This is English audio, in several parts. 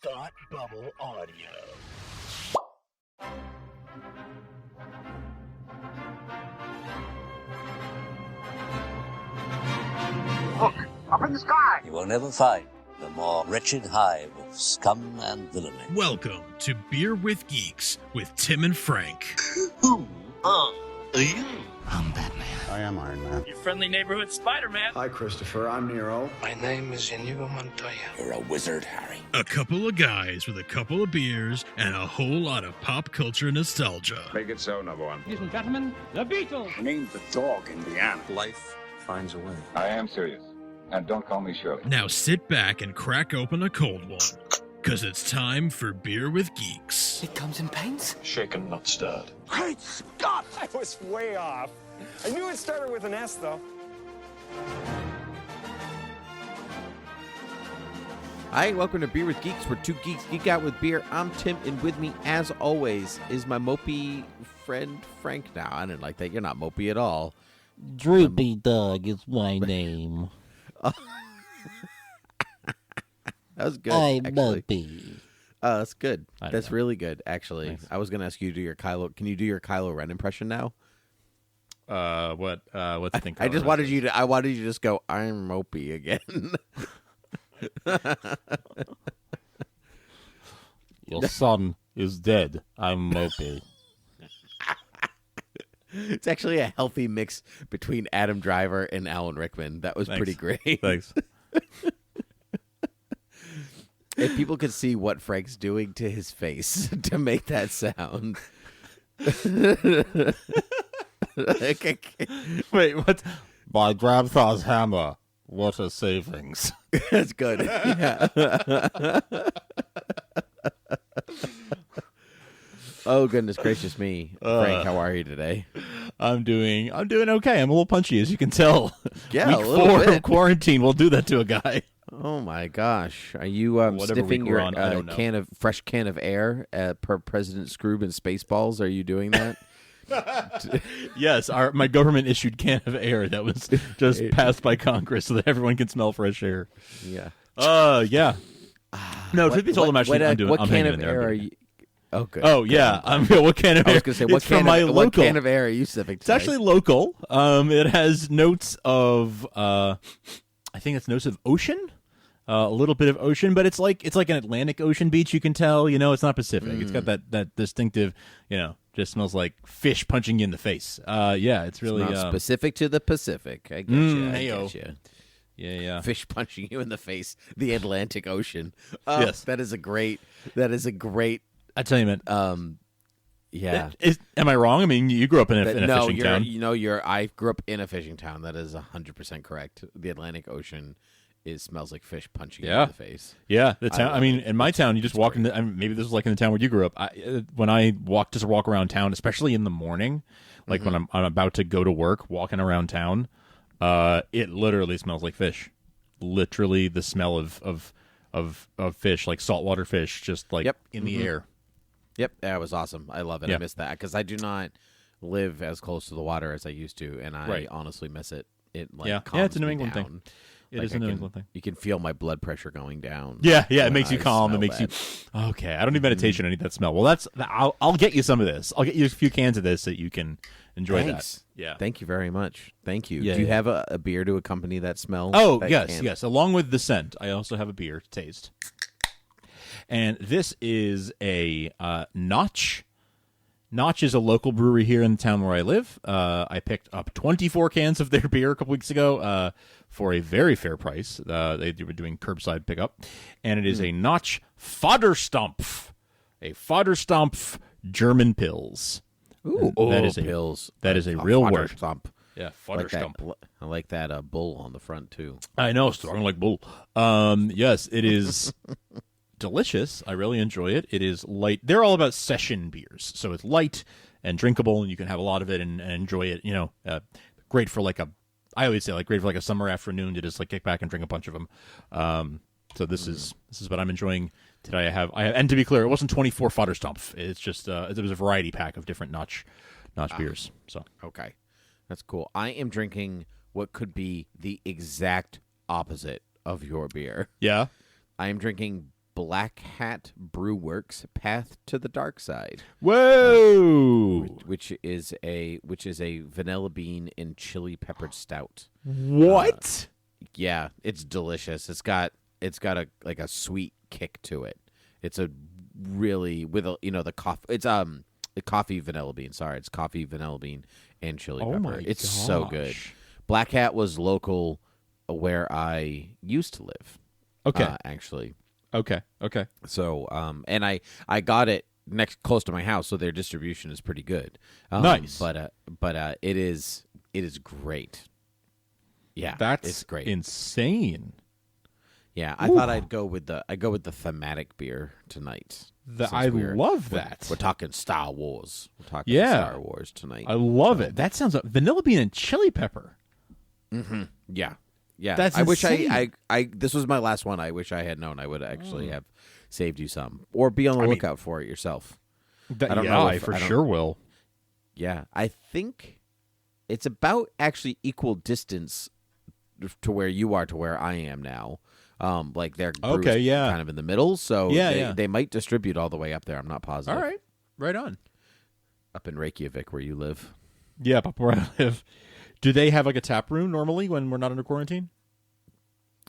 Thought Bubble Audio. Look, up in the sky! You will never find the more wretched hive of scum and villainy. Welcome to Beer with Geeks with Tim and Frank. Who are you? I'm Batman. I am Iron Man. Your friendly neighborhood Spider-Man. Hi, Christopher. I'm Nero. My name is Inigo Montoya. You're a wizard, Harry. A couple of guys with a couple of beers and a whole lot of pop culture nostalgia. Make it so, number one. Ladies and gentlemen, the Beatles. I named the dog Indiana. Life finds a way. I am serious. And don't call me Shirley. Now sit back and crack open a cold one, because it's time for Beer with Geeks. It comes in paints. Shaken, not stirred. Great Scott! I was way off. I knew it started with an S, though. Hi, welcome to Beer with Geeks, where two geeks geek out with beer. I'm Tim, and with me, as always, is my mopey friend Frank. Now, I didn't like that. You're not mopey at all. Droopy Dog is my name. That was good. I'm actually. mopey. That's good. I That's know. really good, actually. Nice. I was going to ask you to do your Kylo. Can you do your Kylo Ren impression now? What's the thing? I just wanted you to. I wanted you to just go. I'm mopey again. Your son is dead. I'm mopey. It's actually a healthy mix between Adam Driver and Alan Rickman. That was pretty great. Thanks. If people could see what Frank's doing to his face to make that sound. Wait, what? By Grabthar's hammer. What a savings. That's good. Yeah. Oh, goodness gracious me. Frank, how are you today? I'm doing okay. I'm a little punchy, as you can tell. Yeah, Week a little 4 bit. of quarantine will do that to a guy. Oh, my gosh. Are you Whatever sniffing week we're your on, I don't know. fresh can of air per President Scroob and Spaceballs? Are you doing that? Yes, my government issued can of air that was just passed by Congress so that everyone can smell fresh air. Yeah. Yeah. No, truth be told, I'm actually I'm doing. What I'm can hanging of in there. air are you? Oh, good. Oh yeah, what can of air? I was going to say, what It's from can, my of, what local. can of air are you sipping It's today? actually local. It has notes of, I think it's notes of ocean, a little bit of ocean, but it's like an Atlantic Ocean beach. You can tell, it's not Pacific. It's got that distinctive, just smells like fish punching you in the face. Yeah, it's really It's not specific to the Pacific. I get you. I hey-o. get you. Yeah. Fish punching you in the face. The Atlantic Ocean. Yes. That is a great. I tell you, man. Yeah. Am I wrong? I mean, you grew up in a No, fishing town. I grew up in a fishing town. That is 100% correct. The Atlantic Ocean smells like fish punching you in the face. Yeah, the town. I mean, in my town, you just walk in. Maybe this is like in the town where you grew up. When I walk around town, especially in the morning, like when I'm about to go to work, walking around town, it literally smells like fish. Literally, the smell of fish, like saltwater fish, just like in the air. Yep, that was awesome. I love it. Yeah. I miss that because I do not live as close to the water as I used to, and I honestly miss it. It It's a New England down. thing. It is a New England thing. You can feel my blood pressure going down. Yeah, it when makes you I calm. It smell makes you that. okay. I don't need meditation. I need that smell. Well, I'll get you some of this. I'll get you a few cans of this so you can enjoy Thanks. that. Yeah. Thank you very much. Thank you. Yeah, Do you yeah. have a beer to accompany that smell? Oh, that yes, can? yes. Along with the scent, I also have a beer to taste. And this is a Notch. Notch is a local brewery here in the town where I live. I picked up 24 cans of their beer a couple weeks ago for a very fair price. They were doing curbside pickup. And it is a Notch Fodderstompf. A Fodderstompf German Pils. Ooh, pills. That is a real word. Fodderstompf. Yeah, Like that Fodderstompf. I like that bull on the front too. I know, strong like bull. Yes, it is delicious. I really enjoy it. It is light. They're all about session beers, so it's light and drinkable, and you can have a lot of it and enjoy it. Great for I always say great for a summer afternoon to just kick back and drink a bunch of them. So this is what I'm enjoying today. I have, and to be clear, it wasn't 24 Fodderstompf. It's just it was a variety pack of different Notch beers. So okay, that's cool. I am drinking what could be the exact opposite of your beer. Yeah, I am drinking Black Hat Brew Works Path to the Dark Side. Whoa! Which is a vanilla bean and chili peppered stout. What? Yeah, it's delicious. It's got a sweet kick to it. It's a really the coffee. It's the coffee vanilla bean. Sorry, it's coffee vanilla bean and chili pepper. It's so good. Black Hat was local where I used to live. Okay, actually. Okay. So and I got it close to my house, so their distribution is pretty good. Nice, but it is great. Yeah, that's it's great. Insane. Yeah, I thought I'd go with the thematic beer tonight. I love that. We're talking Star Wars. We're talking Star Wars tonight. I love it. That sounds vanilla bean and chili pepper. Mm-hmm. Yeah. That's I wish insane. I this was my last one. I wish I had known. I would actually have saved you some, or be on the lookout for it yourself. I don't know. I sure will. Yeah, I think it's about actually equal distance to where you are to where I am now. Like they're kind of in the middle, so they might distribute all the way up there. I'm not positive. All right, right on. Up in Reykjavik, where you live. Yeah, up where I live. Do they have like a tap room normally when we're not under quarantine?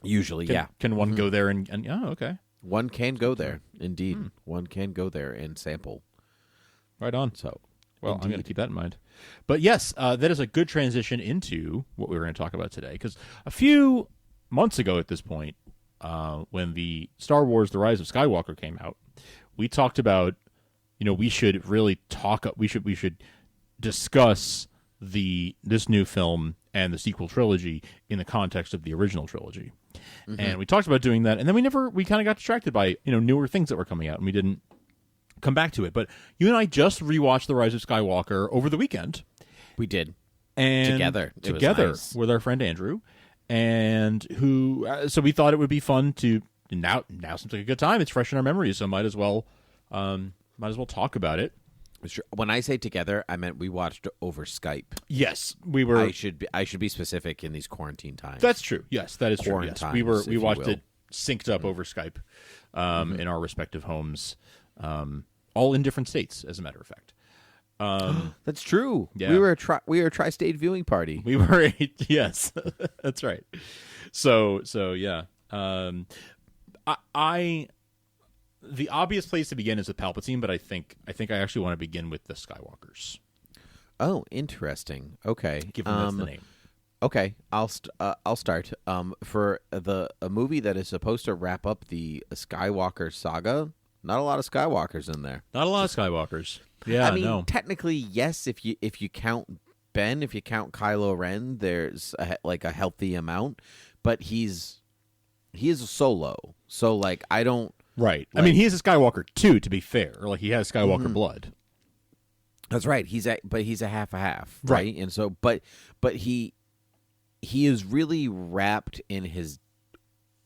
Usually, yeah. Can one go there and okay. One can go there, indeed. One can go there and sample. Right on. So, well, I'm going to keep that in mind. But yes, that is a good transition into what we were going to talk about today. Because a few months ago at this point, when the Star Wars: The Rise of Skywalker came out, we talked about, we should really we should discuss this new film and the sequel trilogy in the context of the original trilogy. Mm-hmm. And we talked about doing that, and then we kind of got distracted by newer things that were coming out, and we didn't come back to it. But you and I just rewatched The Rise of Skywalker over the weekend. We did, and together nice. With our friend Andrew, and who so we thought it would be fun to now seems like a good time. It's fresh in our memories, so might as well talk about it. Sure. When I say together, I meant we watched over Skype. Yes, we were. I should be specific in these quarantine times. That's true. Yes, that is true. Yes, we watched it synced up over Skype, in our respective homes, all in different states, as a matter of fact. That's true. Yeah. We were a tri-state viewing party. We were. Yes, that's right. So yeah. The obvious place to begin is with Palpatine, but I think I actually want to begin with the Skywalkers. Oh, interesting. Okay, given that's the name. Okay, I'll start. For a movie that is supposed to wrap up the Skywalker saga, not a lot of Skywalkers in there. Not a lot of Skywalkers. Yeah, I mean, technically, yes. If you count Ben, if you count Kylo Ren, there's a healthy amount, but he is a solo. So I don't. Right. I mean, he is a Skywalker too, to be fair. He has Skywalker blood. That's right. He's a half, right? And so, but he is really wrapped in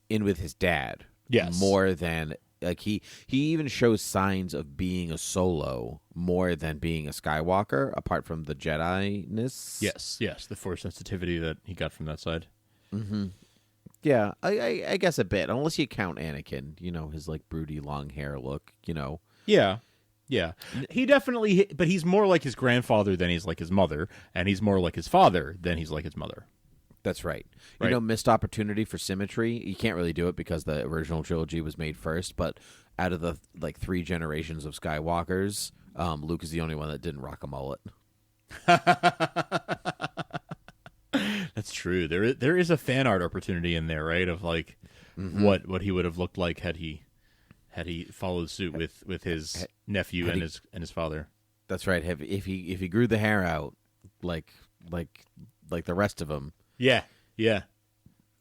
with his dad. Yes. More than he even shows signs of being a solo more than being a Skywalker, apart from the Jedi-ness. Yes, the Force sensitivity that he got from that side. Mm-hmm. Yeah, I guess a bit, unless you count Anakin, his broody long hair look, Yeah. He definitely, but he's more like his grandfather than he's like his mother, and he's more like his father than he's like his mother. That's right. Missed opportunity for symmetry. You can't really do it because the original trilogy was made first, but out of the 3 generations of Skywalkers, Luke is the only one that didn't rock a mullet. That's true. There is a fan art opportunity in there, right? Of what he would have looked like had he followed suit with his nephew and his father. That's right. If he grew the hair out like the rest of them. Yeah.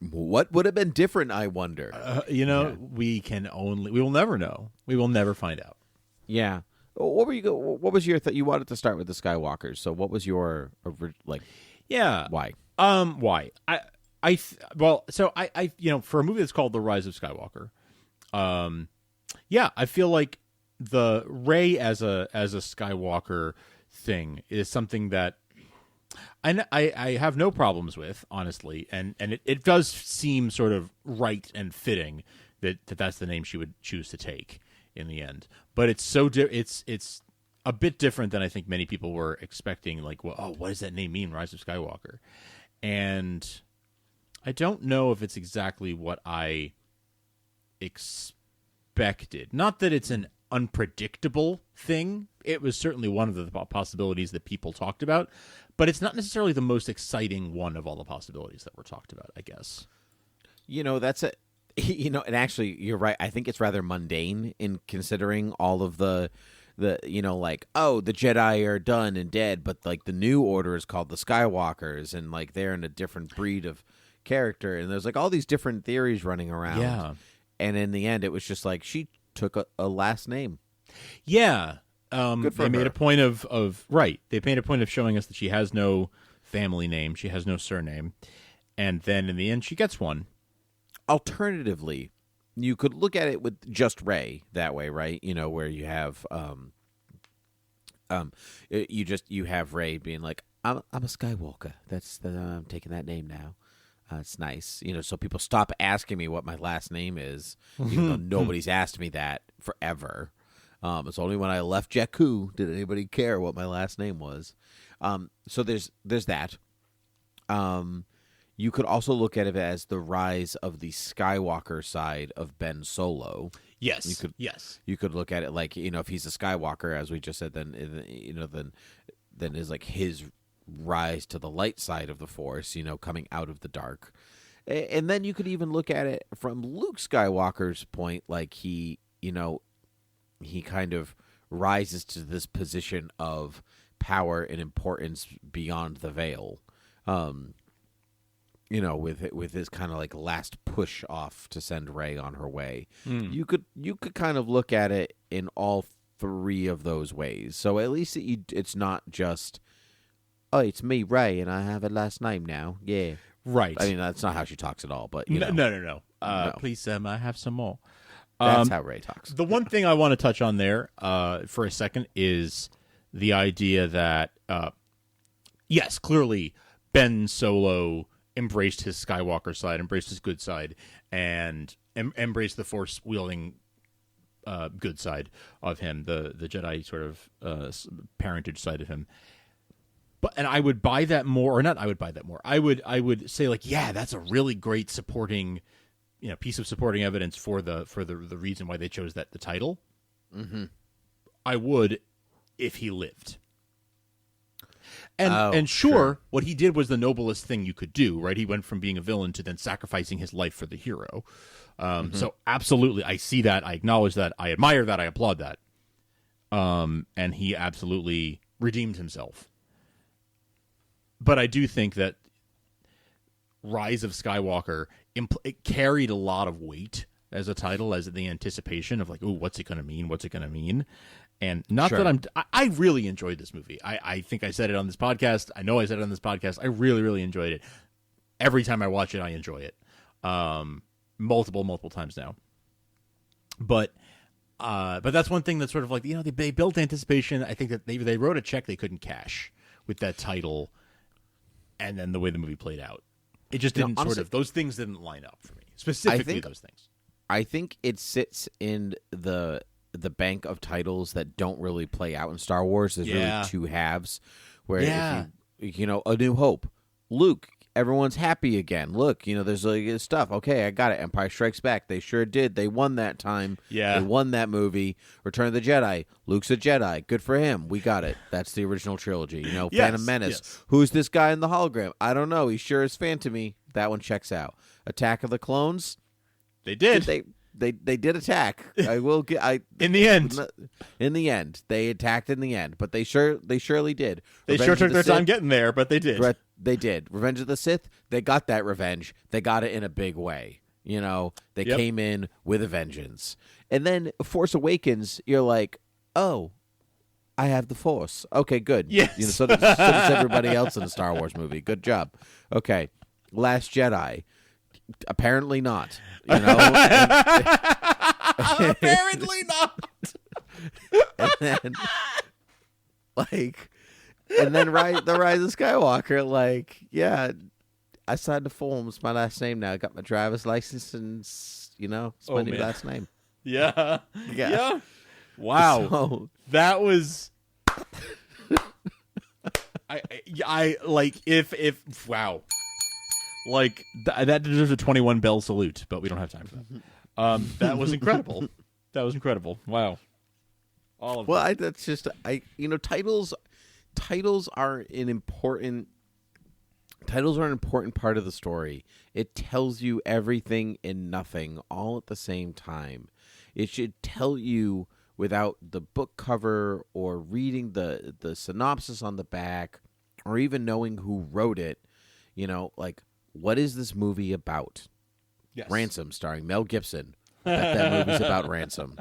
What would have been different? I wonder. We will never know. We will never find out. Yeah. What was your you wanted to start with the Skywalkers? So what was your Yeah. Why? Why? I for a movie that's called The Rise of Skywalker, I feel like the Rey as a Skywalker thing is something that I have no problems with, honestly, and it does seem sort of right and fitting that's the name she would choose to take in the end. But it's it's a bit different than I think many people were expecting. Like, well, what does that name mean, Rise of Skywalker? And I don't know if it's exactly what I expected. Not that it's an unpredictable thing. It was certainly one of the possibilities that people talked about, but it's not necessarily the most exciting one of all the possibilities that were talked about, I guess. That's a and actually you're right. I think it's rather mundane in considering all of the like, oh, the Jedi are done and dead, but like the new order is called the Skywalkers, and like they're in a different breed of character, and there's like all these different theories running around. Yeah. And in the end, it was just like she took a last name. Yeah. Good for they made her. a point of right. They made a point of showing us that she has no family name, she has no surname, and then in the end, she gets one. Alternatively, you could look at it with just Rey that way, right? Where you have you have Rey being like, I'm a Skywalker. I'm taking that name now. It's nice, so people stop asking me what my last name is, even though nobody's asked me that forever. It's only when I left Jakku did anybody care what my last name was. So there's that. You could also look at it as the rise of the Skywalker side of Ben Solo. Yes. Yes. You could look at it like, if he's a Skywalker, as we just said, then is like his rise to the light side of the Force, coming out of the dark. And then you could even look at it from Luke Skywalker's point, like he kind of rises to this position of power and importance beyond the veil. With his kind of like last push off to send Rey on her way. You could kind of look at it in all three of those ways. So at least it's not just, oh, it's me, Rey, and I have a last name now. Yeah. Right. I mean, that's not how she talks at all, but No. No. Please, I have some more. That's how Rey talks. The one thing I want to touch on there for a second is the idea that, yes, clearly Ben Solo embraced his Skywalker side, embraced his good side, and embraced the Force-wielding good side of him, the Jedi sort of parentage side of him. And I would buy that more, or not I would buy that more. I would say, like, yeah, that's a really great supporting, piece of supporting evidence for the reason why they chose the title. Mm-hmm. I would if he lived. And sure, what he did was the noblest thing you could do, right? He went from being a villain to then sacrificing his life for the hero. So absolutely, I see that, I acknowledge that, I admire that, I applaud that. And he absolutely redeemed himself. But I do think that Rise of Skywalker, it carried a lot of weight as a title, as the anticipation of like, ooh, what's it going to mean? What's it going to mean? And not that I really enjoyed this movie. I think I said it on this podcast. I know I said it on this podcast. I really, really enjoyed it. Every time I watch it, I enjoy it. Multiple times now. But that's one thing that's sort of like, they built anticipation. I think that they wrote a check they couldn't cash with that title, and then the way the movie played out. It just didn't honestly, those things didn't line up for me. Specifically those things. I think it sits in the bank of titles that don't really play out in Star Wars. There's really two halves where if A New Hope, Luke, everyone's happy again. Look, there's like stuff. Okay, I got it. Empire Strikes Back. They sure did. They won that time. Yeah. They won that movie. Return of the Jedi. Luke's a Jedi. Good for him. We got it. That's the original trilogy. Yes, Phantom Menace. Yes. Who's this guy in the hologram? I don't know. He sure is Phantom-y. That one checks out. Attack of the Clones. They did. They did attack. I will get. In the end. In the end, they attacked. In the end, but they surely did. They sure took their time getting there, but they did. They did. Revenge of the Sith. They got that revenge. They got it in a big way. They came in with a vengeance. And then Force Awakens. You're like, oh, I have the Force. Okay, good. Yes. So does everybody else in a Star Wars movie. Good job. Okay, Last Jedi. Apparently not. Apparently not. And then the Rise of Skywalker. Like, yeah, I signed the forms. My last name now. I got my driver's license and That's it's my new last name. Yeah. Yeah. Yeah. Wow. So, That was. I like if wow, like that deserves a 21 bell salute, but we don't have time for that. That was incredible. That was incredible. Wow. All of well, that's just titles are an important part of the story. It tells you everything and nothing all at the same time. It should tell you without the book cover or reading the synopsis on the back or even knowing who wrote it, like, what is this movie about? Yes. Ransom, starring Mel Gibson. That movie's about ransom.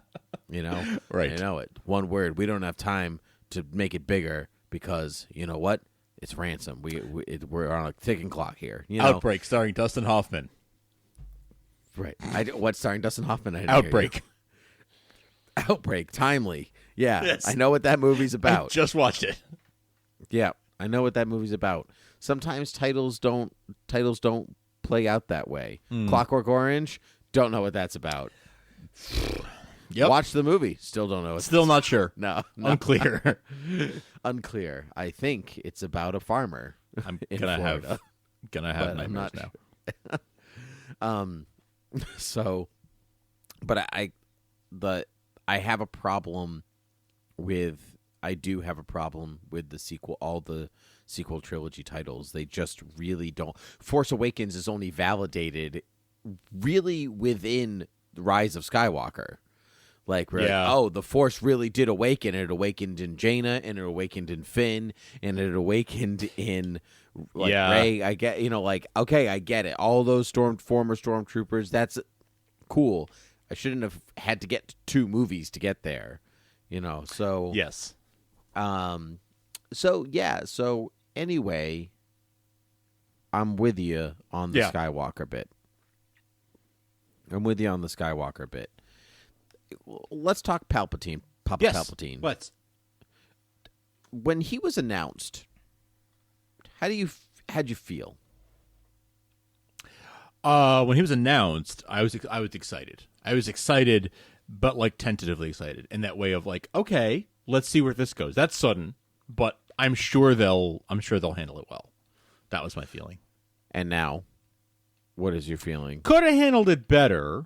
Right. I know it. One word. We don't have time to make it bigger because, you know what? It's ransom. We're on a ticking clock here. Outbreak, starring Dustin Hoffman. Right. What's starring Dustin Hoffman? I didn't Outbreak. hear you. Outbreak. Timely. Yeah. Yes. I know what that movie's about. I just watched it. Yeah. I know what that movie's about. Sometimes titles don't play out that way. Clockwork Orange, don't know what that's about. Yep. Watch the movie, still don't know. Still not sure. No. Unclear. Unclear. I think it's about a farmer. I'm in gonna Florida. have nightmares now. So, but I have a problem with. I do have a problem with the sequel. All the sequel trilogy titles, they just really don't. Force Awakens is only validated really within Rise of Skywalker. Like, we're like, the Force really did awaken. It awakened in Jaina, and it awakened in Finn, and it awakened in Rey. I get, okay, I get it. All those former stormtroopers, that's cool. I shouldn't have had to get 2 movies to get there, So Yes. So anyway, I'm with you on the Skywalker bit. Let's talk Palpatine. Palpatine. Let's. When he was announced, how'd you feel? When he was announced, I was excited. I was excited, but like tentatively excited in that way of like, okay, let's see where this goes. That's sudden, but I'm sure they'll handle it well. That was my feeling. And now, what is your feeling? Could have handled it better.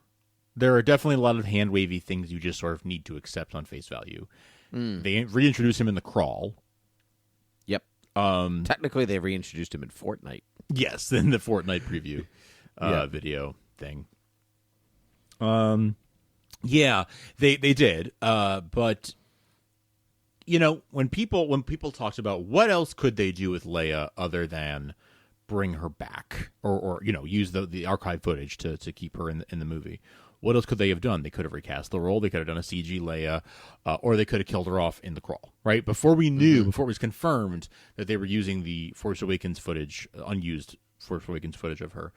There are definitely a lot of hand-wavy things you just sort of need to accept on face value. They reintroduce him in the crawl. Yep. Technically, they reintroduced him in Fortnite. Yes, in the Fortnite preview video thing. Yeah, they did. But when people talked about what else could they do with Leia other than bring her back or use the archive footage to keep her in the movie. What else could they have done? They could have recast the role. They could have done a CG Leia, or they could have killed her off in the crawl, right? Before we knew, before it was confirmed that they were using the Force Awakens footage, unused Force Awakens footage of her,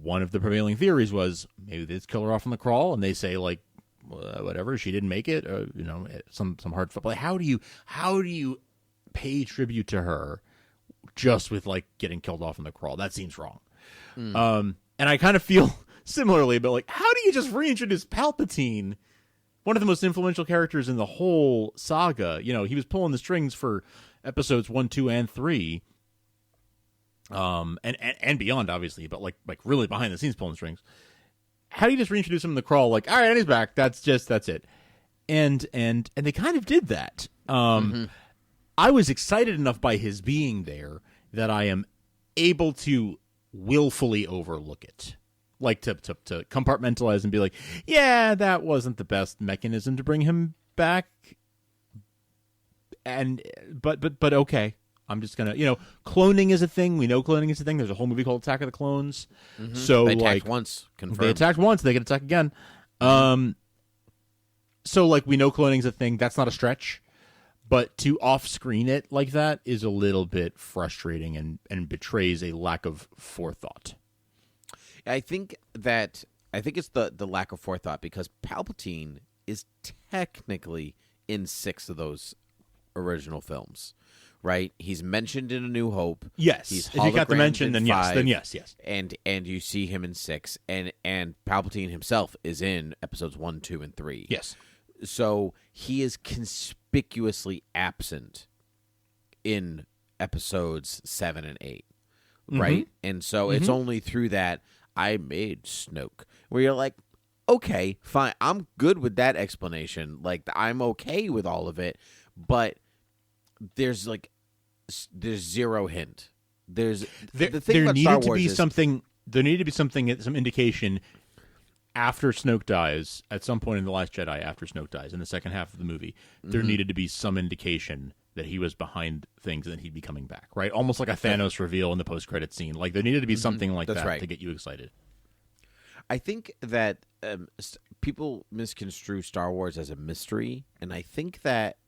one of the prevailing theories was maybe they just kill her off in the crawl, and they say, like, whatever, she didn't make it, some hard foot. But how do you pay tribute to her just with, like, getting killed off in the crawl? That seems wrong. And I kind of feel similarly, but like, how do you just reintroduce Palpatine, one of the most influential characters in the whole saga? He was pulling the strings for episodes 1, 2, and 3, and beyond, obviously, but like really behind the scenes pulling the strings. How do you just reintroduce him in the crawl? Like, all right, and he's back. That's it. And they kind of did that. I was excited enough by his being there that I am able to willfully overlook it. Like to compartmentalize and be like, yeah, that wasn't the best mechanism to bring him back. And but okay, I'm just gonna cloning is a thing. We know cloning is a thing. There's a whole movie called Attack of the Clones. So they attacked once, confirmed. They attacked once. They can attack again. So like we know cloning is a thing. That's not a stretch. But to off-screen it like that is a little bit frustrating and betrays a lack of forethought. I think it's the lack of forethought because Palpatine is technically in 6 of those original films, right? He's mentioned in A New Hope. Yes. He's If you got the hologrammed mention, in then yes. 5, Then yes. And you see him in 6, and Palpatine himself is in episodes 1, 2, and 3. Yes. So he is conspicuously absent in episodes 7 and 8, right? And so it's only through that I made Snoke, where you're like, okay, fine, I'm good with that explanation. Like, I'm okay with all of it, but there's zero hint. The thing there about needed Star to Wars be is, something. There needed to be something, some indication after Snoke dies, at some point in The Last Jedi, after Snoke dies, in the second half of the movie, there needed to be some indication that he was behind things and that he'd be coming back, right? Almost like a Thanos reveal in the post-credit scene. Like, there needed to be something like That's that right. to get you excited. I think that people misconstrue Star Wars as a mystery, and I think that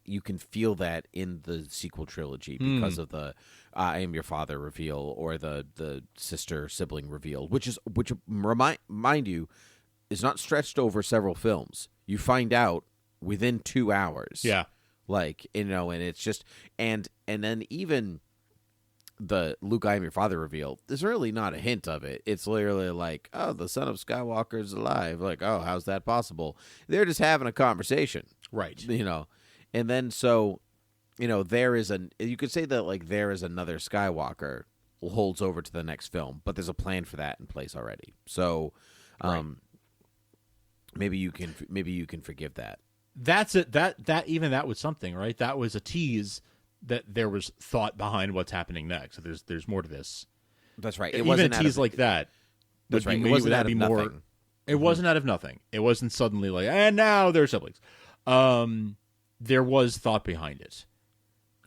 you can feel that in the sequel trilogy because of the "I am your father" reveal or the sister sibling reveal, which mind you, is not stretched over several films. You find out within 2 hours. Yeah, and it's just and then even the Luke, I am your father reveal, there's really not a hint of it. It's literally like, oh, the son of Skywalker is alive. Like, oh, how's that possible? They're just having a conversation. right. And then so, there is you could say that like there is another Skywalker holds over to the next film, but there's a plan for that in place already. So, maybe you can forgive that. That's it. That was something, right? That was a tease that there was thought behind what's happening next. So there's more to this. That's right. Even a tease like that. That's right. It wasn't out of nothing. It wasn't out of nothing. It wasn't suddenly like, and now they're siblings. There was thought behind it.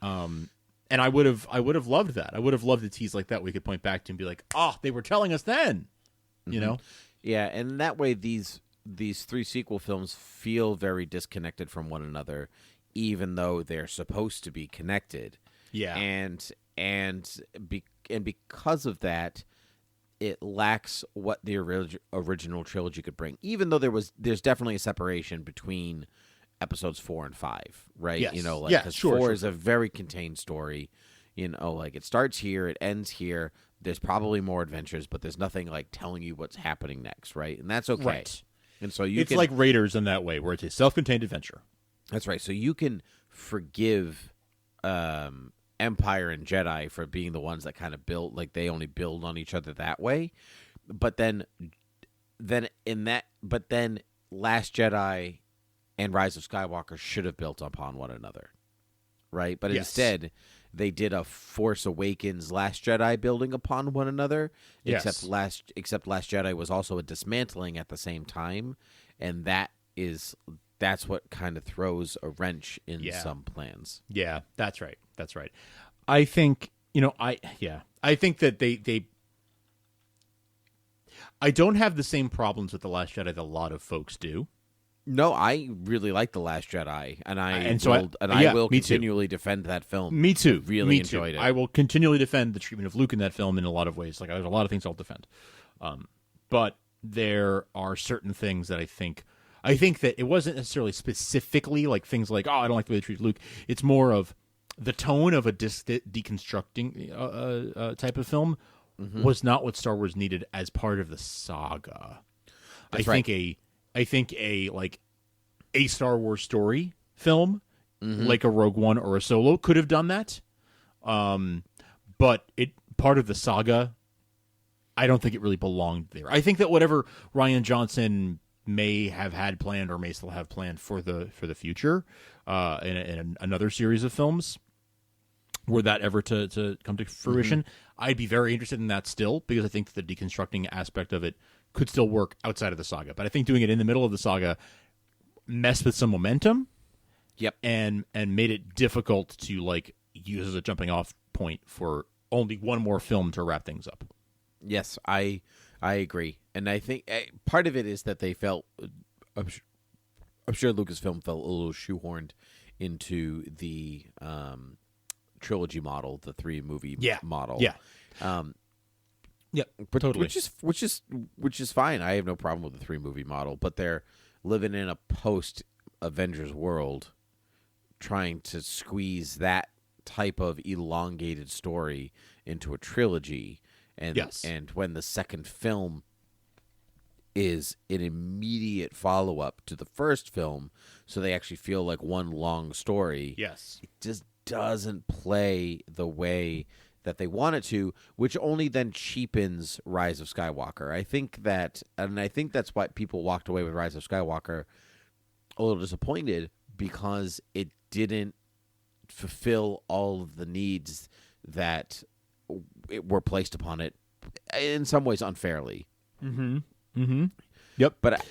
And I would have loved that. I would have loved a tease like that we could point back to and be like, oh, they were telling us then. You know? Yeah, and that way these 3 sequel films feel very disconnected from one another, even though they're supposed to be connected. Yeah. And because of that, it lacks what the original trilogy could bring. Even though there's definitely a separation between episodes 4 and 5, right? Yes. Because 4 is a very contained story. It starts here, it ends here. There's probably more adventures, but there's nothing like telling you what's happening next, right? And that's okay. Right. And so it's like Raiders in that way, where it's a self-contained adventure. That's right. So you can forgive Empire and Jedi for being the ones that kind of build, like they only build on each other that way. But then Last Jedi and Rise of Skywalker should have built upon one another, right? But instead, they did a Force Awakens Last Jedi building upon one another. Yes. Except Last Jedi was also a dismantling at the same time, and that's what kind of throws a wrench in some plans. Yeah, that's right. That's right. I think I think that they I don't have the same problems with The Last Jedi that a lot of folks do. No, I really like The Last Jedi, and I will continually defend that film. Me too. Really enjoyed it. I will continually defend the treatment of Luke in that film in a lot of ways. Like, there's a lot of things I'll defend. But there are certain things that I think that it wasn't necessarily specifically like things like, oh, I don't like the way they treat Luke. It's more of the tone of a deconstructing type of film was not what Star Wars needed as part of the saga. I think a Star Wars story film, like a Rogue One or a Solo, could have done that. But part of the saga, I don't think it really belonged there. I think that whatever Rian Johnson may have had planned or may still have planned for the future, in another series of films, were that ever to come to fruition, I'd be very interested in that still, because I think the deconstructing aspect of it could still work outside of the saga. But I think doing it in the middle of the saga messed with some momentum. Yep. And made it difficult to use as a jumping off point for only one more film to wrap things up. Yes, I agree. And I think part of it is that they felt, I'm sure Lucasfilm felt a little shoehorned into the trilogy model, the 3-movie model. Yeah. Yeah, totally. Which is fine. I have no problem with the 3-movie model, but they're living in a post Avengers world, trying to squeeze that type of elongated story into a trilogy, and Yes. and when the second film is an immediate follow-up to the first film, so they actually feel like one long story. Yes. It just doesn't play the way that they want it to, which only then cheapens Rise of Skywalker. I think that's why people walked away with Rise of Skywalker a little disappointed, because it didn't fulfill all of the needs that were placed upon it, in some ways unfairly. Mm-hmm. Mm-hmm. Yep. But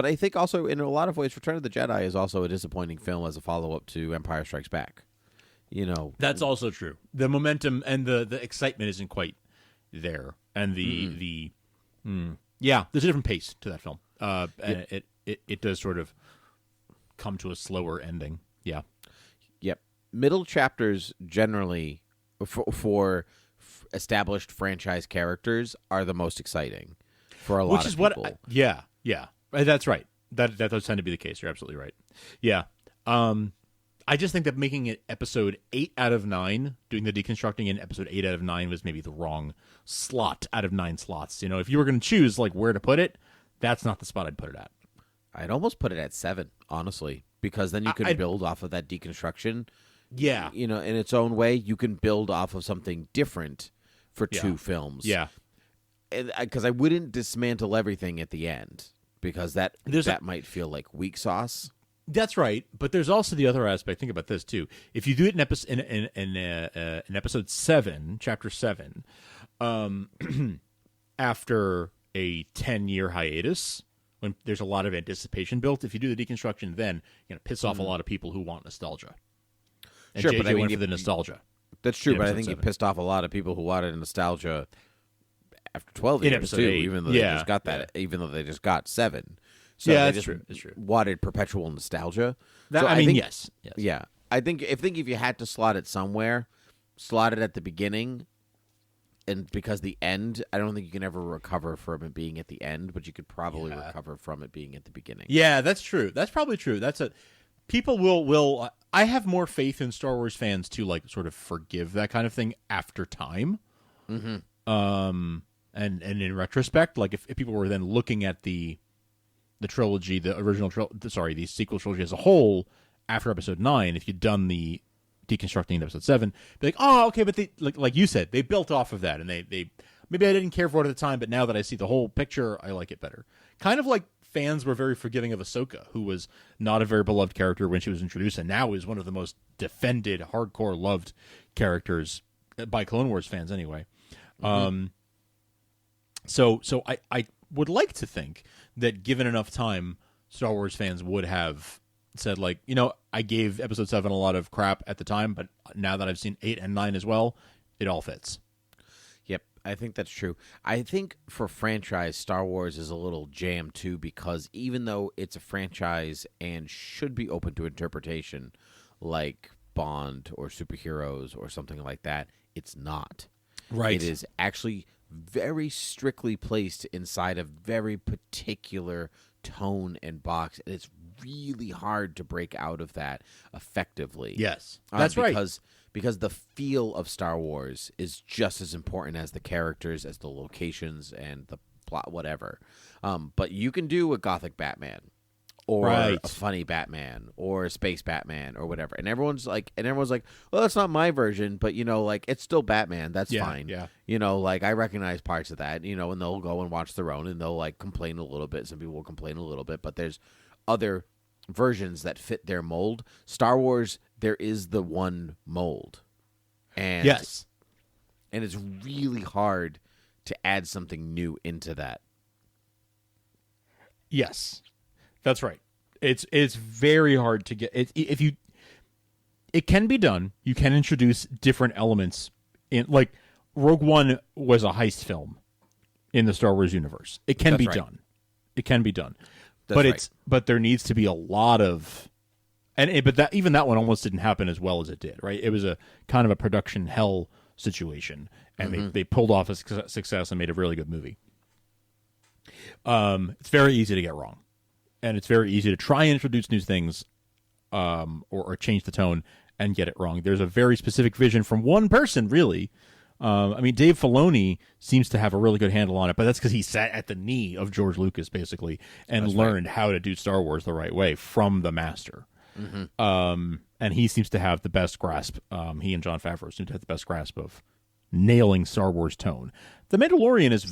I think also in a lot of ways, Return of the Jedi is also a disappointing film as a follow-up to Empire Strikes Back. That's also true. The momentum and the excitement isn't quite there, and there's a different pace to that film. And it does sort of come to a slower ending. Yeah. Yep. Middle chapters generally for established franchise characters are the most exciting for a lot of people. Yeah. That's right. That does tend to be the case. You're absolutely right. Yeah. I just think that making it episode 8 out of 9, doing the deconstructing in episode 8 out of 9 was maybe the wrong slot out of 9 slots. If you were going to choose like where to put it, that's not the spot I'd put it at. I'd almost put it at 7, honestly, because then you could build off of that deconstruction. Yeah. In its own way, you can build off of something different for 2 films. Yeah. Because I wouldn't dismantle everything at the end, because that might feel like weak sauce. That's right, but there's also the other aspect. Think about this too. If you do it in episode 7, chapter 7, after a 10-year hiatus, when there's a lot of anticipation built, if you do the deconstruction, then you're gonna piss off a lot of people who want nostalgia. And Sure, JJ but I mean, went for the nostalgia. That's true, but I episode think 7. you pissed off a lot of people who wanted nostalgia after 12 years episode too, 8. even though they just got that, even though they just got 7. So Yeah, they that's just true. That's true. wanted perpetual nostalgia. That, So I mean, think, yes. Yeah. I think if you had to slot it somewhere, slot it at the beginning, and because the end, I don't think you can ever recover from it being at the end, but you could probably recover from it being at the beginning. Yeah, that's true. That's probably true. People will. I have more faith in Star Wars fans to like sort of forgive that kind of thing after time. Mm-hmm. And in retrospect, like if people were then looking at the trilogy, the sequel trilogy as a whole after episode 9, if you'd done the deconstructing in episode 7, be like, oh, okay, but they like you said, they built off of that, and they maybe I didn't care for it at the time, but now that I see the whole picture, I like it better. Kind of like fans were very forgiving of Ahsoka, who was not a very beloved character when she was introduced, and now is one of the most defended, hardcore loved characters by Clone Wars fans anyway. Mm-hmm. So I would like to think that given enough time, Star Wars fans would have said, like, I gave episode 7 a lot of crap at the time, but now that I've seen 8 and 9 as well, it all fits. Yep, I think that's true. I think for franchise, Star Wars is a little jammed too, because even though it's a franchise and should be open to interpretation, like Bond or superheroes or something like that, it's not. Right. It is actually very strictly placed inside a very particular tone and box, and it's really hard to break out of that effectively. Yes, that's right. Because the feel of Star Wars is just as important as the characters, as the locations, and the plot, whatever. But you can do a gothic Batman, or a funny Batman, or a space Batman, or whatever. And everyone's like, well, that's not my version, but it's still Batman. That's fine. Yeah. I recognize parts of that. And they'll go and watch their own, and they'll complain a little bit. Some people will complain a little bit, but there's other versions that fit their mold. Star Wars, there is the one mold, and yes, and it's really hard to add something new into that. Yes, that's right. It's very hard to get it. It can be done. You can introduce different elements in, like Rogue One was a heist film in the Star Wars universe. It can be done. It can be done. But there needs to be a lot of, but that one almost didn't happen as well as it did. Right? It was a kind of a production hell situation, and they pulled off a success and made a really good movie. It's very easy to get wrong. And it's very easy to try and introduce new things, or change the tone, and get it wrong. There's a very specific vision from one person, really. I mean, Dave Filoni seems to have a really good handle on it, but that's because he sat at the knee of George Lucas, basically, and learned how to do Star Wars the right way from the master. And he seems to have the best grasp. He and Jon Favreau seem to have the best grasp of nailing Star Wars tone. The Mandalorian is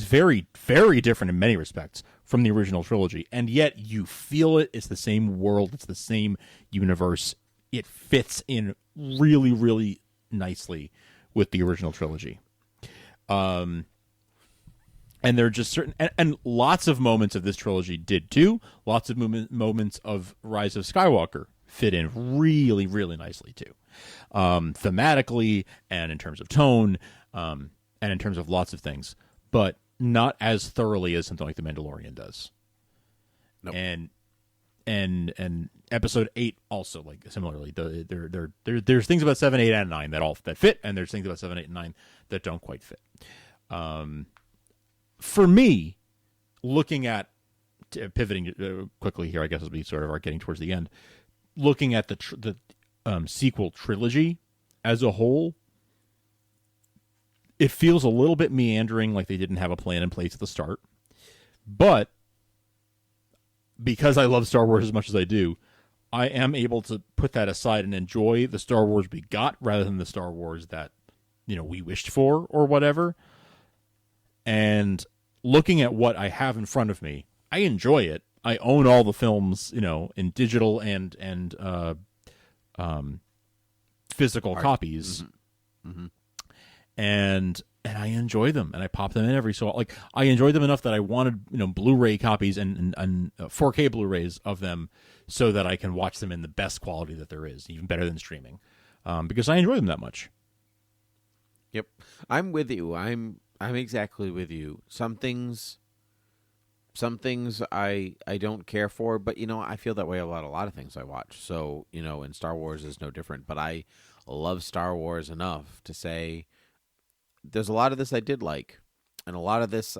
very, very different in many respects from the original trilogy, and yet you feel it. It's the same world. It's the same universe. It fits in really, really nicely with the original trilogy. And there are just certain... And lots of moments of this trilogy did, too. Lots of moments of Rise of Skywalker fit in really, really nicely, too. Thematically, and in terms of tone, and in terms of lots of things. But not as thoroughly as something like The Mandalorian does. Nope. And episode 8 also, like, similarly, there's things about 7, 8, and 9 that fit, and there's things about 7, 8, and 9 that don't quite fit. For me, looking at pivoting quickly here, I guess as we sort of are getting towards the end, looking at the sequel trilogy as a whole, it feels a little bit meandering, like they didn't have a plan in place at the start. But because I love Star Wars as much as I do, I am able to put that aside and enjoy the Star Wars we got rather than the Star Wars that, we wished for or whatever. And looking at what I have in front of me, I enjoy it. I own all the films, in digital and physical copies. And I enjoy them, and I pop them in every so like I enjoyed them enough that I wanted Blu-ray copies and 4K Blu-rays of them so that I can watch them in the best quality that there is, even better than streaming, because I enjoy them that much. Yep, I'm with you. I'm exactly with you. Some things I don't care for, but I feel that way about a lot of things I watch. So and Star Wars is no different. But I love Star Wars enough to say there's a lot of this I did like, and a lot of this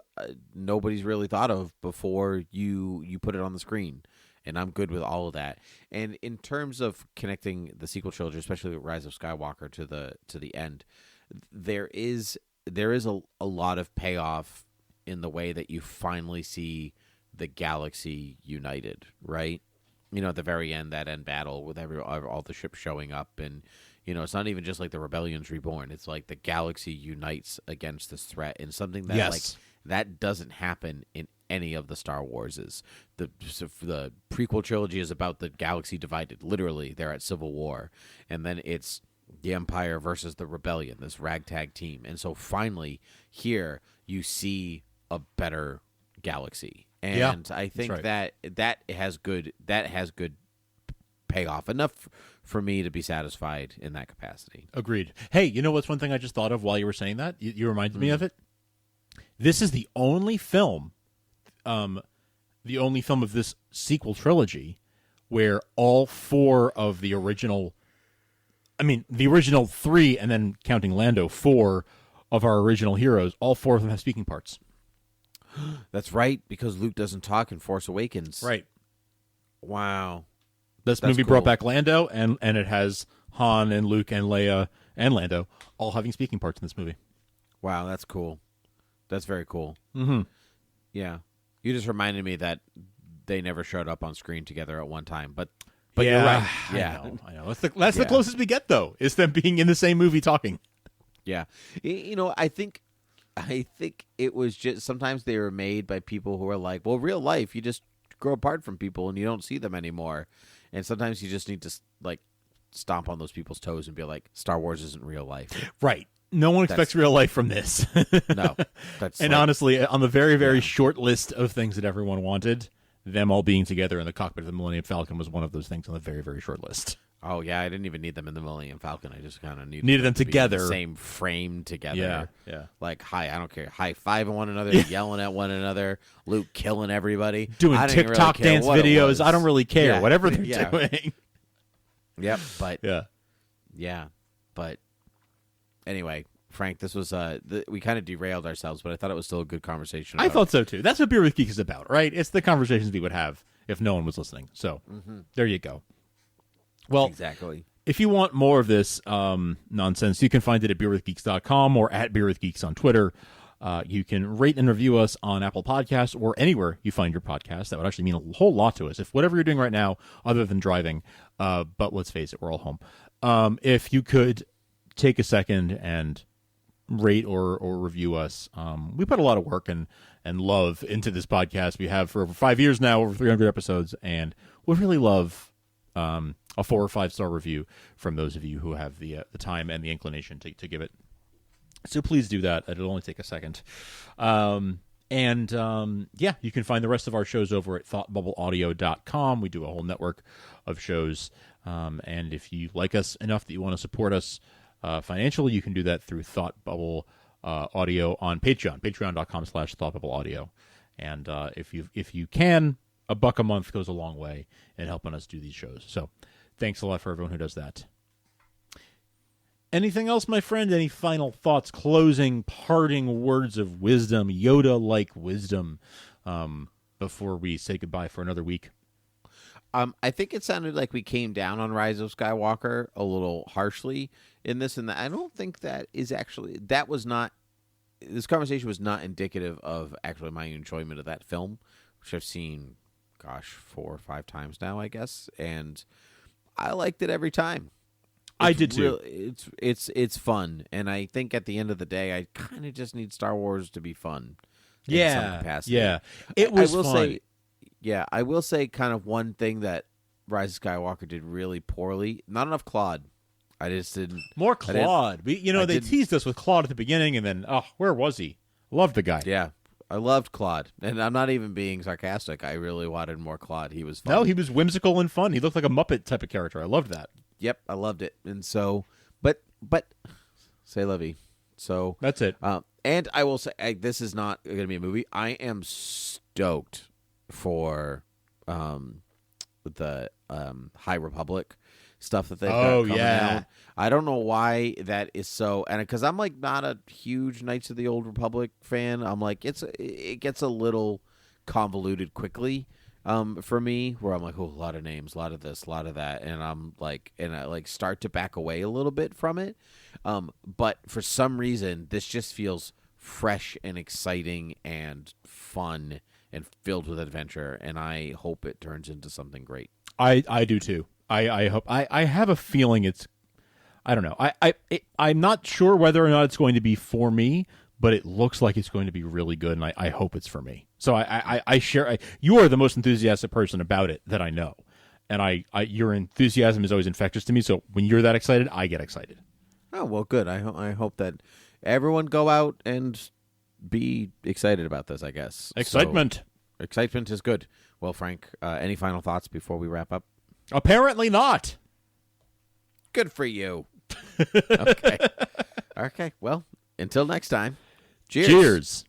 nobody's really thought of before you put it on the screen, and I'm good with all of that. And in terms of connecting the sequel trilogy, especially Rise of Skywalker to the end, there is a lot of payoff in the way that you finally see the galaxy united, right? At the very end, that end battle with all the ships showing up, and it's not even just like the rebellion's reborn. It's like the galaxy unites against this threat, and something that that doesn't happen in any of the Star Warses. The prequel trilogy is about the galaxy divided. Literally, they're at civil war, and then it's the Empire versus the Rebellion, this ragtag team. And so finally, here you see a better galaxy, and I think that has good payoff enough for me to be satisfied in that capacity. Agreed. Hey, what's one thing I just thought of while you were saying that? You reminded me of it. This is the only film of this sequel trilogy where all 4 of the original, the original 3, and then counting Lando, 4 of our original heroes, all 4 of them have speaking parts. That's right, because Luke doesn't talk in Force Awakens. Right. Wow. This movie brought back Lando, and it has Han and Luke and Leia and Lando all having speaking parts in this movie. Wow, that's cool. That's very cool. Mm-hmm. Yeah. You just reminded me that they never showed up on screen together at one time, but you're right. Yeah, I know. That's the closest we get, though, is them being in the same movie talking. Yeah. I think it was just sometimes they were made by people who are like, well, real life, you just grow apart from people and you don't see them anymore. And sometimes you just need to stomp on those people's toes and be like, Star Wars isn't real life. Right. No one expects real life from this. No. And honestly, on the very, very short list of things that everyone wanted, them all being together in the cockpit of the Millennium Falcon was one of those things on the very, very short list. Oh, yeah. I didn't even need them in the Millennium Falcon. I just kind of needed them to together. be in the same frame together. Yeah. Like, I don't care. High-fiving one another, yelling at one another, Luke killing everybody. Doing TikTok dance videos. I don't really care. Whatever they're doing. Yep, but... Yeah. But anyway, Frank, this was... we kind of derailed ourselves, but I thought it was still a good conversation. I thought so, too. That's what Beer with Geek is about, right? It's the conversations we would have if no one was listening. So, there you go. Well, exactly. If you want more of this nonsense, you can find it at beerwithgeeks.com or at beerwithgeeks on Twitter. You can rate and review us on Apple Podcasts or anywhere you find your podcast. That would actually mean a whole lot to us. If whatever you're doing right now, other than driving, but let's face it, we're all home. If you could take a second and rate or review us. We put a lot of work and love into this podcast. We have for over 5 years now, over 300 episodes, and we really love a 4 or 5 star review from those of you who have the time and the inclination to give it. So please do that. It'll only take a second. Yeah, you can find the rest of our shows over at thoughtbubbleaudio.com. We do a whole network of shows. And if you like us enough that you want to support us financially, you can do that through Thought Bubble Audio on Patreon, patreon.com/thoughtbubbleaudio. And if you can, $1 a month goes a long way in helping us do these shows. So thanks a lot for everyone who does that. Anything else, my friend? Any final thoughts, closing, parting words of wisdom, Yoda-like wisdom, before we say goodbye for another week? I think it sounded like we came down on Rise of Skywalker a little harshly in this and that. I don't think that is actually, this conversation was not indicative of actually my enjoyment of that film, which I've seen, 4 or 5 times now, I guess. And I liked it every time. I did too. It's fun. And I think at the end of the day, I kind of just need Star Wars to be fun. Yeah. In some capacity. Yeah. It was fun. I will say kind of one thing that Rise of Skywalker did really poorly. Not enough Claude. I just didn't. More Claude. They teased us with Claude at the beginning, and then, where was he? Loved the guy. Yeah. I loved Claude. And I'm not even being sarcastic. I really wanted more Claude. He was fun. No, he was whimsical and fun. He looked like a Muppet type of character. I loved that. Yep, I loved it. And so, but, say la vie. So. That's it. And I will say, this is not going to be a movie. I am stoked for the High Republic stuff that they've got coming out. I don't know why that is so, and because I'm like not a huge Knights of the Old Republic fan, I'm like it gets a little convoluted quickly for me, where I'm like, a lot of names, a lot of this, a lot of that, and I start to back away a little bit from it. But for some reason, this just feels fresh and exciting and fun and filled with adventure, and I hope it turns into something great. I do too. I hope. I have a feeling it's. I don't know. I'm not sure whether or not it's going to be for me, but it looks like it's going to be really good, and I hope it's for me. So I share. You are the most enthusiastic person about it that I know, and your enthusiasm is always infectious to me. So when you're that excited, I get excited. Oh well, good. I hope that everyone go out and be excited about this, I guess. Excitement. Excitement is good. Well, Frank, any final thoughts before we wrap up? Apparently not. Good for you. Okay. Okay. Well, until next time. Cheers. Cheers.